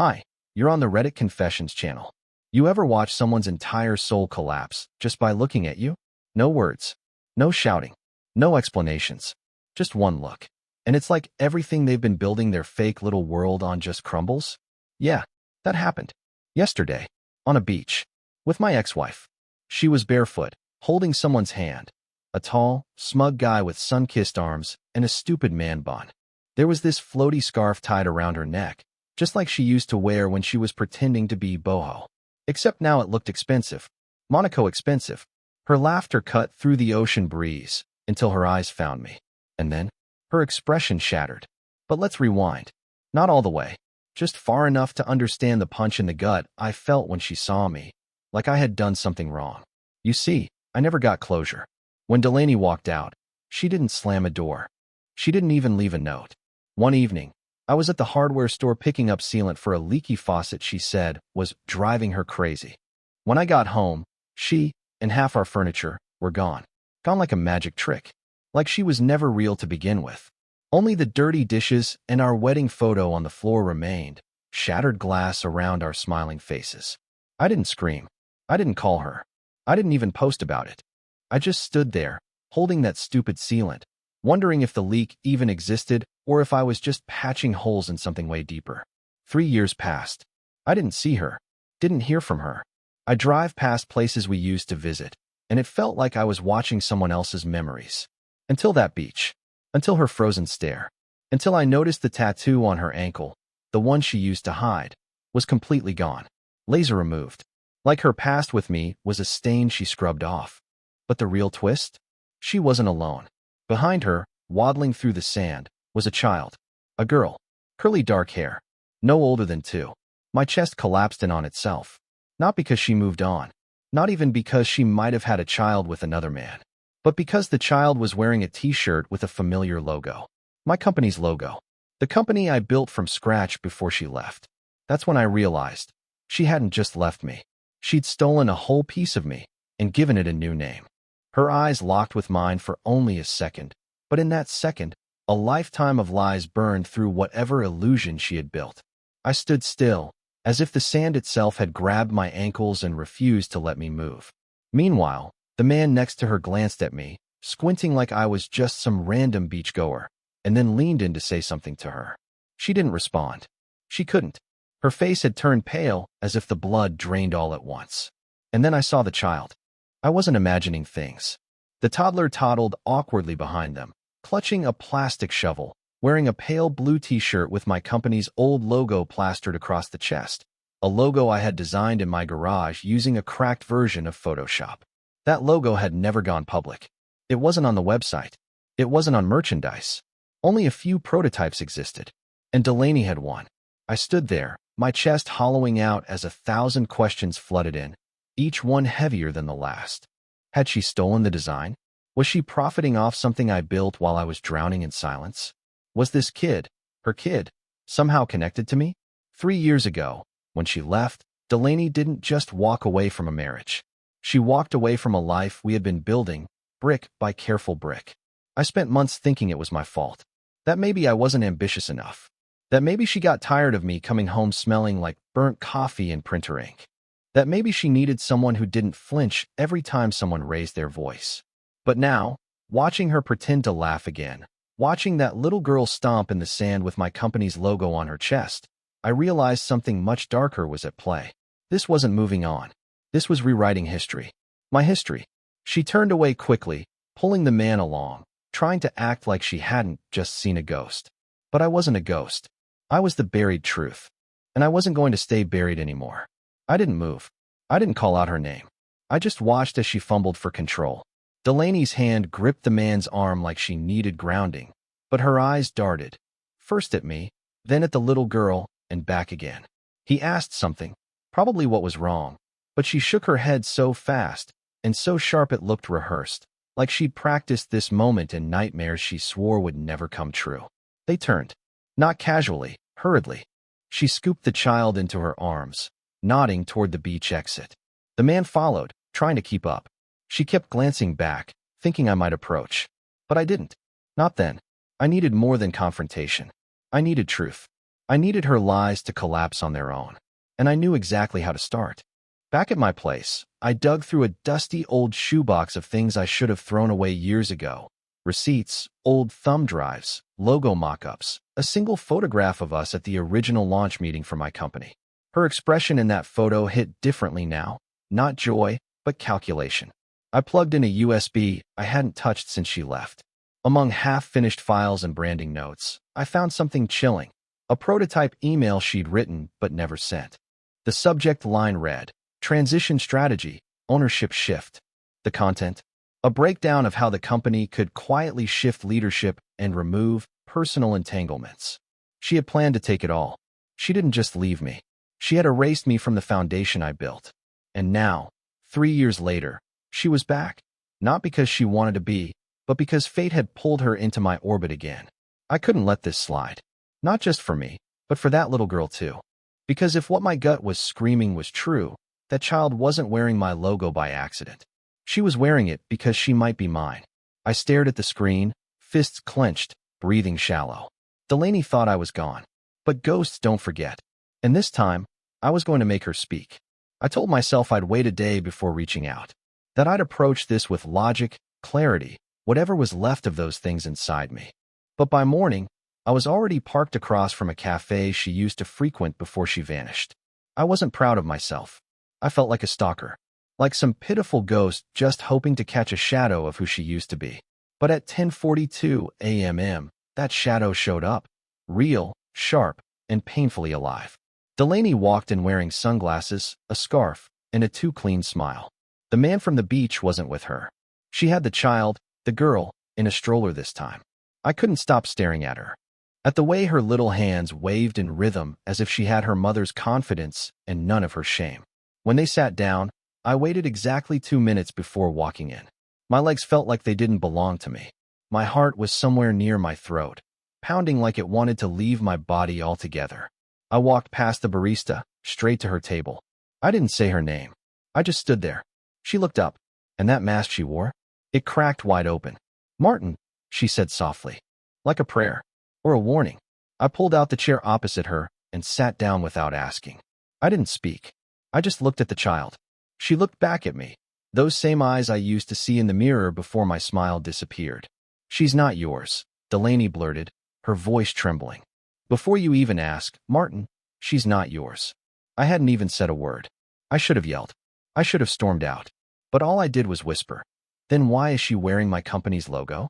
Hi, you're on the Reddit Confessions channel. You ever watch someone's entire soul collapse just by looking at you? No words, no shouting, no explanations, just one look. And it's like everything they've been building their fake little world on just crumbles? Yeah, that happened. Yesterday, on a beach, with my ex-wife. She was barefoot, holding someone's hand. A tall, smug guy with sun-kissed arms and a stupid man bun. There was this floaty scarf tied around her neck, just like she used to wear when she was pretending to be boho. Except now it looked expensive. Monaco expensive. Her laughter cut through the ocean breeze until her eyes found me. And then, her expression shattered. But let's rewind. Not all the way. Just far enough to understand the punch in the gut I felt when she saw me, like I had done something wrong. You see, I never got closure. When Delaney walked out, she didn't slam a door. She didn't even leave a note. One evening, I was at the hardware store picking up sealant for a leaky faucet she said was driving her crazy. When I got home, she and half our furniture were gone. Gone like a magic trick. Like she was never real to begin with. Only the dirty dishes and our wedding photo on the floor remained, shattered glass around our smiling faces. I didn't scream. I didn't call her. I didn't even post about it. I just stood there, holding that stupid sealant, wondering if the leak even existed or if I was just patching holes in something way deeper. 3 years passed. I didn't see her, didn't hear from her. I drive past places we used to visit, and it felt like I was watching someone else's memories. Until that beach. Until her frozen stare. Until I noticed the tattoo on her ankle, the one she used to hide, was completely gone. Laser removed. Like her past with me was a stain she scrubbed off. But the real twist? She wasn't alone. Behind her, waddling through the sand, was a child. A girl. Curly dark hair. No older than 2. My chest collapsed in on itself. Not because she moved on. Not even because she might have had a child with another man. But because the child was wearing a t-shirt with a familiar logo. My company's logo. The company I built from scratch before she left. That's when I realized she hadn't just left me. She'd stolen a whole piece of me and given it a new name. Her eyes locked with mine for only a second, but in that second, a lifetime of lies burned through whatever illusion she had built. I stood still, as if the sand itself had grabbed my ankles and refused to let me move. Meanwhile, the man next to her glanced at me, squinting like I was just some random beachgoer, and then leaned in to say something to her. She didn't respond. She couldn't. Her face had turned pale as if the blood drained all at once. And then I saw the child. I wasn't imagining things. The toddler toddled awkwardly behind them, clutching a plastic shovel, wearing a pale blue t-shirt with my company's old logo plastered across the chest, a logo I had designed in my garage using a cracked version of Photoshop. That logo had never gone public. It wasn't on the website. It wasn't on merchandise. Only a few prototypes existed. And Delaney had one. I stood there, my chest hollowing out as 1,000 questions flooded in, each one heavier than the last. Had she stolen the design? Was she profiting off something I built while I was drowning in silence? Was this kid, her kid, somehow connected to me? 3 years ago, when she left, Delaney didn't just walk away from a marriage. She walked away from a life we had been building, brick by careful brick. I spent months thinking it was my fault. That maybe I wasn't ambitious enough. That maybe she got tired of me coming home smelling like burnt coffee and printer ink. That maybe she needed someone who didn't flinch every time someone raised their voice. But now, watching her pretend to laugh again, watching that little girl stomp in the sand with my company's logo on her chest, I realized something much darker was at play. This wasn't moving on. This was rewriting history. My history. She turned away quickly, pulling the man along, trying to act like she hadn't just seen a ghost. But I wasn't a ghost. I was the buried truth. And I wasn't going to stay buried anymore. I didn't move. I didn't call out her name. I just watched as she fumbled for control. Delaney's hand gripped the man's arm like she needed grounding, but her eyes darted, first at me, then at the little girl, and back again. He asked something, probably what was wrong, but she shook her head so fast and so sharp it looked rehearsed, like she'd practiced this moment in nightmares she swore would never come true. They turned. Not casually, hurriedly. She scooped the child into her arms, nodding toward the beach exit. The man followed, trying to keep up. She kept glancing back, thinking I might approach. But I didn't. Not then. I needed more than confrontation. I needed truth. I needed her lies to collapse on their own, and I knew exactly how to start. Back at my place, I dug through a dusty old shoebox of things I should have thrown away years ago. Receipts, old thumb drives, logo mock-ups, a single photograph of us at the original launch meeting for my company. Her expression in that photo hit differently now, not joy, but calculation. I plugged in a USB I hadn't touched since she left. Among half-finished files and branding notes, I found something chilling, a prototype email she'd written but never sent. The subject line read, "Transition Strategy, Ownership Shift." The content? A breakdown of how the company could quietly shift leadership and remove personal entanglements. She had planned to take it all. She didn't just leave me. She had erased me from the foundation I built. And now, 3 years later, she was back. Not because she wanted to be, but because fate had pulled her into my orbit again. I couldn't let this slide. Not just for me, but for that little girl too. Because if what my gut was screaming was true, that child wasn't wearing my logo by accident. She was wearing it because she might be mine. I stared at the screen, fists clenched, breathing shallow. Delaney thought I was gone. But ghosts don't forget. And this time, I was going to make her speak. I told myself I'd wait a day before reaching out. That I'd approach this with logic, clarity, whatever was left of those things inside me. But by morning, I was already parked across from a cafe she used to frequent before she vanished. I wasn't proud of myself. I felt like a stalker, like some pitiful ghost just hoping to catch a shadow of who she used to be. But at 10:42 a.m., that shadow showed up, real, sharp, and painfully alive. Delaney walked in wearing sunglasses, a scarf, and a too clean smile. The man from the beach wasn't with her. She had the child, the girl, in a stroller this time. I couldn't stop staring at her. At the way her little hands waved in rhythm as if she had her mother's confidence and none of her shame. When they sat down, I waited exactly 2 minutes before walking in. My legs felt like they didn't belong to me. My heart was somewhere near my throat, pounding like it wanted to leave my body altogether. I walked past the barista, straight to her table. I didn't say her name. I just stood there. She looked up, and that mask she wore? It cracked wide open. "Martin," she said softly, like a prayer, or a warning. I pulled out the chair opposite her and sat down without asking. I didn't speak. I just looked at the child. She looked back at me, those same eyes I used to see in the mirror before my smile disappeared. "She's not yours," Delaney blurted, her voice trembling. "Before you even ask, Martin, she's not yours." I hadn't even said a word. I should have yelled. I should have stormed out. But all I did was whisper. "Then why is she wearing my company's logo?"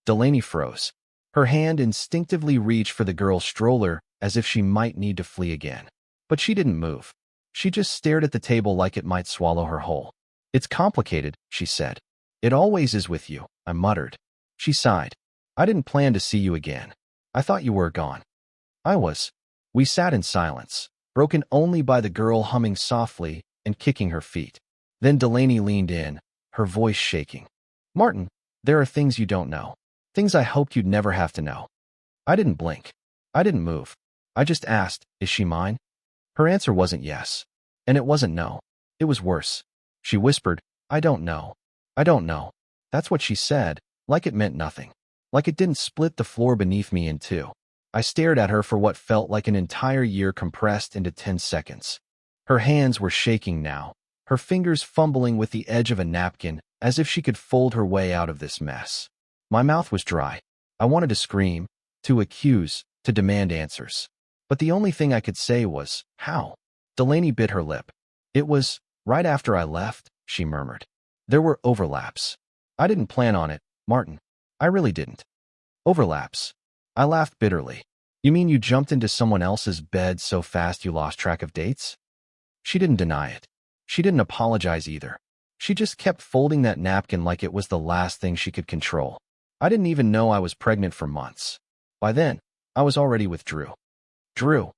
Delaney froze. Her hand instinctively reached for the girl's stroller as if she might need to flee again. But she didn't move. She just stared at the table like it might swallow her whole. "It's complicated," she said. "It always is with you," I muttered. She sighed. "I didn't plan to see you again. I thought you were gone." I was. We sat in silence, broken only by the girl humming softly and kicking her feet. Then Delaney leaned in, her voice shaking. "Martin, there are things you don't know. Things I hoped you'd never have to know." I didn't blink. I didn't move. I just asked, "Is she mine?" Her answer wasn't yes. And it wasn't no. It was worse. She whispered, "I don't know. I don't know." That's what she said, like it meant nothing. Like it didn't split the floor beneath me in two. I stared at her for what felt like an entire year compressed into 10 seconds. Her hands were shaking now, her fingers fumbling with the edge of a napkin as if she could fold her way out of this mess. My mouth was dry. I wanted to scream, to accuse, to demand answers. But the only thing I could say was, "How?" Delaney bit her lip. "It was right after I left," she murmured. "There were overlaps. I didn't plan on it, Martin. I really didn't." Overlaps. I laughed bitterly. "You mean you jumped into someone else's bed so fast you lost track of dates?" She didn't deny it. She didn't apologize either. She just kept folding that napkin like it was the last thing she could control. I didn't even know I was pregnant for months. By then, I was already with Drew. Drew.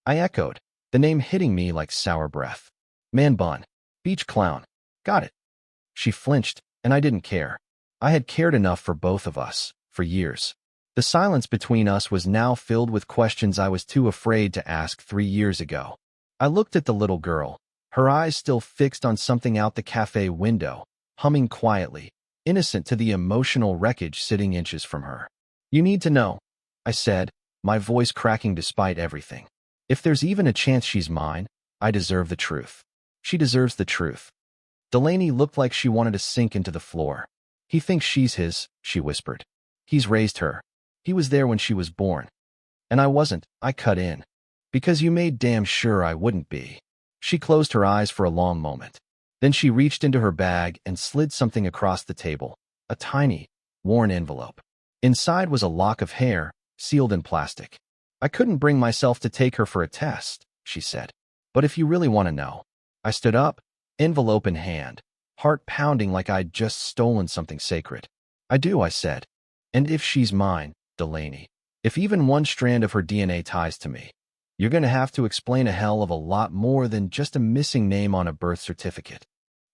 I echoed, the name hitting me like sour breath. Man bun. Beach clown. Got it. She flinched, and I didn't care. I had cared enough for both of us, for years. The silence between us was now filled with questions I was too afraid to ask 3 years ago. I looked at the little girl, her eyes still fixed on something out the cafe window, humming quietly, innocent to the emotional wreckage sitting inches from her. "You need to know," I said, my voice cracking despite everything. If there's even a chance she's mine, I deserve the truth. She deserves the truth. Delaney looked like she wanted to sink into the floor. He thinks she's his, she whispered. He's raised her. He was there when she was born. And I wasn't, I cut in. Because you made damn sure I wouldn't be. She closed her eyes for a long moment. Then she reached into her bag and slid something across the table, a tiny, worn envelope. Inside was a lock of hair, sealed in plastic. I couldn't bring myself to take her for a test, she said. But if you really want to know. I stood up, envelope in hand, heart pounding like I'd just stolen something sacred. I do, I said. And if she's mine, Delaney, if even one strand of her DNA ties to me, you're going to have to explain a hell of a lot more than just a missing name on a birth certificate.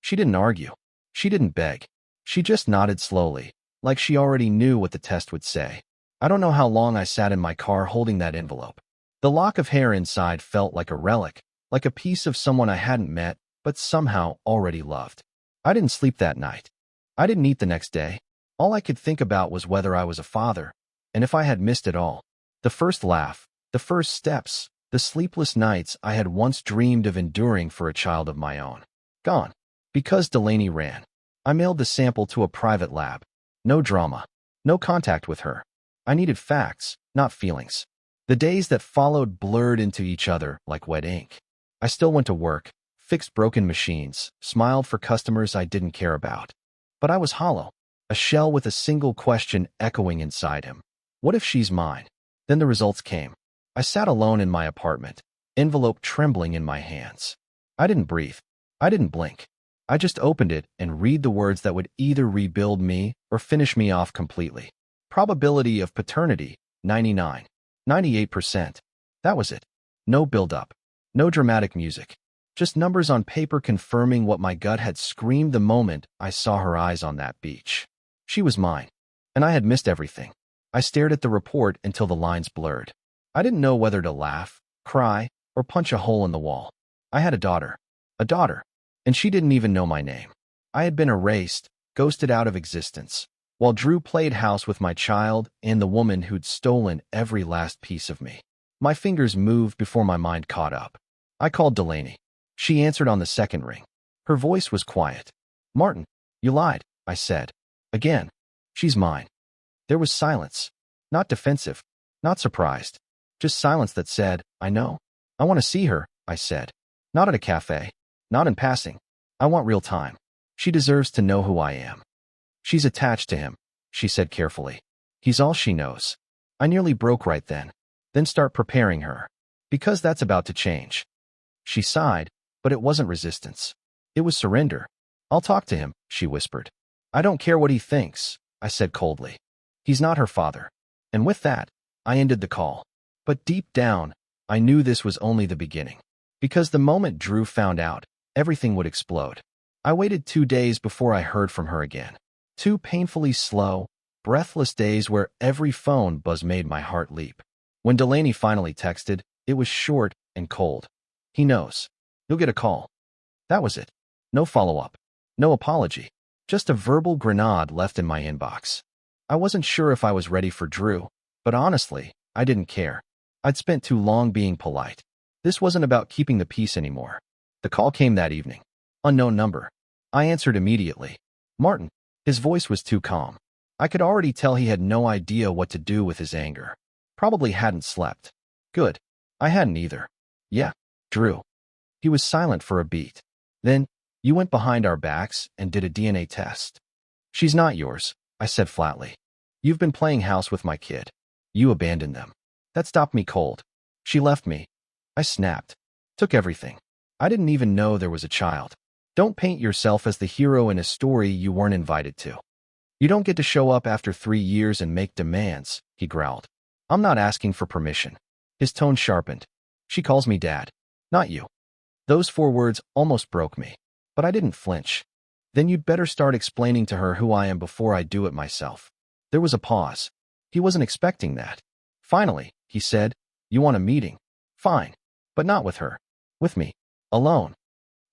She didn't argue. She didn't beg. She just nodded slowly, like she already knew what the test would say. I don't know how long I sat in my car holding that envelope. The lock of hair inside felt like a relic, like a piece of someone I hadn't met, but somehow already loved. I didn't sleep that night. I didn't eat the next day. All I could think about was whether I was a father, and if I had missed it all. The first laugh, the first steps, the sleepless nights I had once dreamed of enduring for a child of my own. Gone. Because Delaney ran. I mailed the sample to a private lab. No drama. No contact with her. I needed facts, not feelings. The days that followed blurred into each other like wet ink. I still went to work, fixed broken machines, smiled for customers I didn't care about. But I was hollow, a shell with a single question echoing inside him. What if she's mine? Then the results came. I sat alone in my apartment, envelope trembling in my hands. I didn't breathe. I didn't blink. I just opened it and read the words that would either rebuild me or finish me off completely. Probability of paternity, 99. 98%. That was it. No build-up. No dramatic music. Just numbers on paper confirming what my gut had screamed the moment I saw her eyes on that beach. She was mine. And I had missed everything. I stared at the report until the lines blurred. I didn't know whether to laugh, cry, or punch a hole in the wall. I had a daughter. A daughter. And she didn't even know my name. I had been erased, ghosted out of existence, while Drew played house with my child and the woman who'd stolen every last piece of me. My fingers moved before my mind caught up. I called Delaney. She answered on the second ring. Her voice was quiet. Martin, you lied, I said. Again. She's mine. There was silence. Not defensive. Not surprised. Just silence that said, I know. I want to see her, I said. Not at a cafe. Not in passing. I want real time. She deserves to know who I am. She's attached to him, she said carefully. He's all she knows. I nearly broke right then. Then start preparing her. Because that's about to change. She sighed, but it wasn't resistance. It was surrender. I'll talk to him, she whispered. I don't care what he thinks, I said coldly. He's not her father. And with that, I ended the call. But deep down, I knew this was only the beginning. Because the moment Drew found out, everything would explode. I waited 2 days before I heard from her again. 2 painfully slow, breathless days where every phone buzz made my heart leap. When Delaney finally texted, it was short and cold. He knows. You'll get a call. That was it. No follow-up. No apology. Just a verbal grenade left in my inbox. I wasn't sure if I was ready for Drew, but honestly, I didn't care. I'd spent too long being polite. This wasn't about keeping the peace anymore. The call came that evening. Unknown number. I answered immediately. Martin. His voice was too calm. I could already tell he had no idea what to do with his anger. Probably hadn't slept. Good. I hadn't either. Yeah, Drew. He was silent for a beat. Then, you went behind our backs and did a DNA test. She's not yours, I said flatly. You've been playing house with my kid. You abandoned them. That stopped me cold. She left me. I snapped. Took everything. I didn't even know there was a child. Don't paint yourself as the hero in a story you weren't invited to. You don't get to show up after 3 years and make demands, he growled. I'm not asking for permission. His tone sharpened. She calls me dad. Not you. Those 4 words almost broke me. But I didn't flinch. Then you'd better start explaining to her who I am before I do it myself. There was a pause. He wasn't expecting that. Finally, he said, you want a meeting? Fine. But not with her. With me. Alone.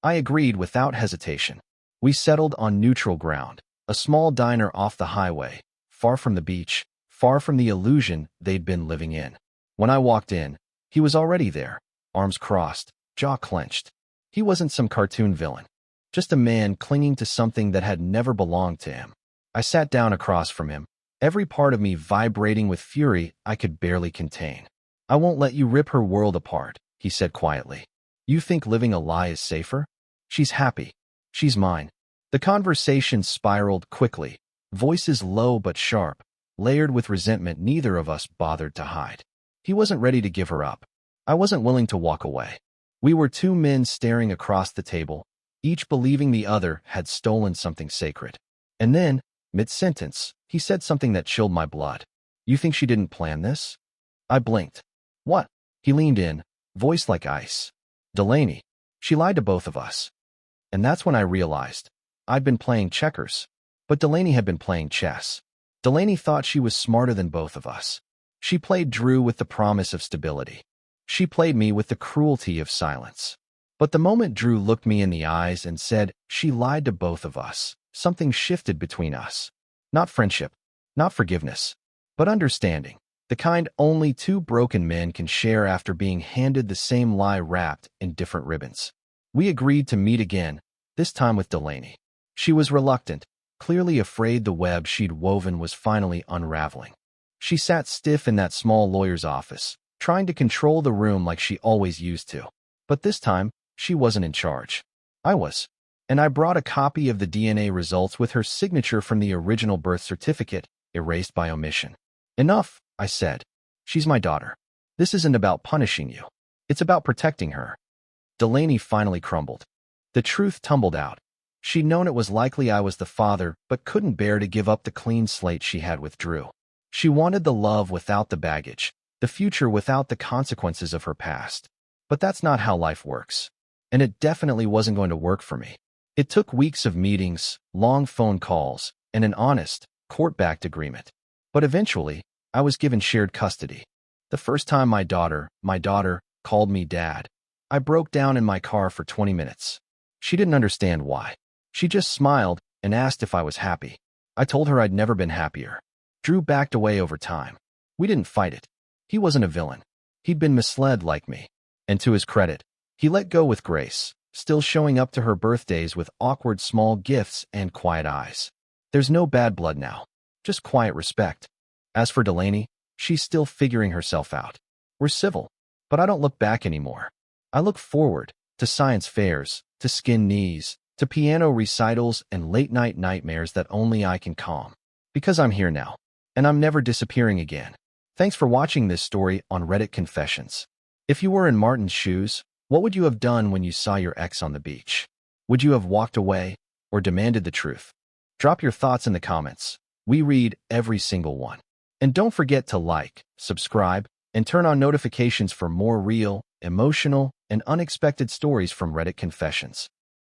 I agreed without hesitation. We settled on neutral ground, a small diner off the highway, far from the beach, far from the illusion they'd been living in. When I walked in, he was already there, arms crossed, jaw clenched. He wasn't some cartoon villain, just a man clinging to something that had never belonged to him. I sat down across from him, every part of me vibrating with fury I could barely contain. "I won't let you rip her world apart," he said quietly. "You think living a lie is safer? She's happy. She's mine." The conversation spiraled quickly, voices low but sharp, layered with resentment neither of us bothered to hide. He wasn't ready to give her up. I wasn't willing to walk away. We were two men staring across the table, each believing the other had stolen something sacred. And then, mid-sentence, he said something that chilled my blood. "You think she didn't plan this?" I blinked. "What?" He leaned in, voice like ice. "Delaney. She lied to both of us." And that's when I realized I'd been playing checkers, but Delaney had been playing chess. Delaney thought she was smarter than both of us. She played Drew with the promise of stability. She played me with the cruelty of silence. But the moment Drew looked me in the eyes and said she lied to both of us, something shifted between us. Not friendship, not forgiveness, but understanding. The kind only two broken men can share after being handed the same lie wrapped in different ribbons. We agreed to meet again, this time with Delaney. She was reluctant, clearly afraid the web she'd woven was finally unraveling. She sat stiff in that small lawyer's office, trying to control the room like she always used to. But this time, she wasn't in charge. I was. And I brought a copy of the DNA results with her signature from the original birth certificate, erased by omission. "Enough," I said. "She's my daughter. This isn't about punishing you. It's about protecting her." Delaney finally crumbled. The truth tumbled out. She'd known it was likely I was the father, but couldn't bear to give up the clean slate she had with Drew. She wanted the love without the baggage, the future without the consequences of her past. But that's not how life works. And it definitely wasn't going to work for me. It took weeks of meetings, long phone calls, and an honest, court-backed agreement. But eventually, I was given shared custody. The first time my daughter, called me dad, I broke down in my car for 20 minutes. She didn't understand why. She just smiled and asked if I was happy. I told her I'd never been happier. Drew backed away over time. We didn't fight it. He wasn't a villain. He'd been misled like me. And to his credit, he let go with grace, still showing up to her birthdays with awkward small gifts and quiet eyes. There's no bad blood now, just quiet respect. As for Delaney, she's still figuring herself out. We're civil, but I don't look back anymore. I look forward, to science fairs, to skin knees, to piano recitals and late-night nightmares that only I can calm. Because I'm here now, and I'm never disappearing again. Thanks for watching this story on Reddit Confessions. If you were in Martin's shoes, what would you have done when you saw your ex on the beach? Would you have walked away or demanded the truth? Drop your thoughts in the comments. We read every single one. And don't forget to like, subscribe, and turn on notifications for more real, emotional, and unexpected stories from Reddit Confessions.